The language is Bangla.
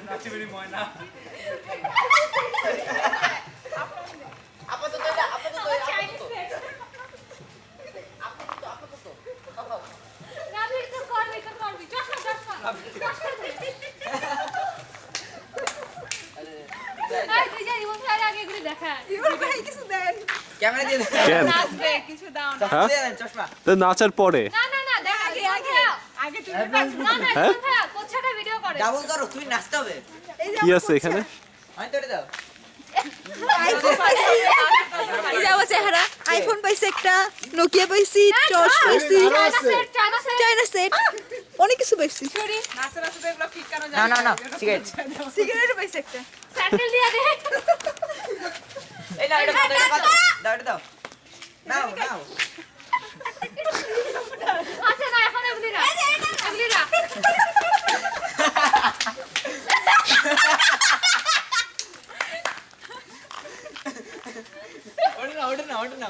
নাচিবিনি ময়না নাচার পরে কি আছে এখানে চেহারা আইফোন পাইছে একটা নোকিয়া পাইছি টর্চ পাইছি চাইনা সেট অনেক কিছু পাইছি সিগারেট পাইছে একটা স্যান্ডেল দিয়া দে আচ্ছা না এখন এগুলি না এগুলি না ওটা না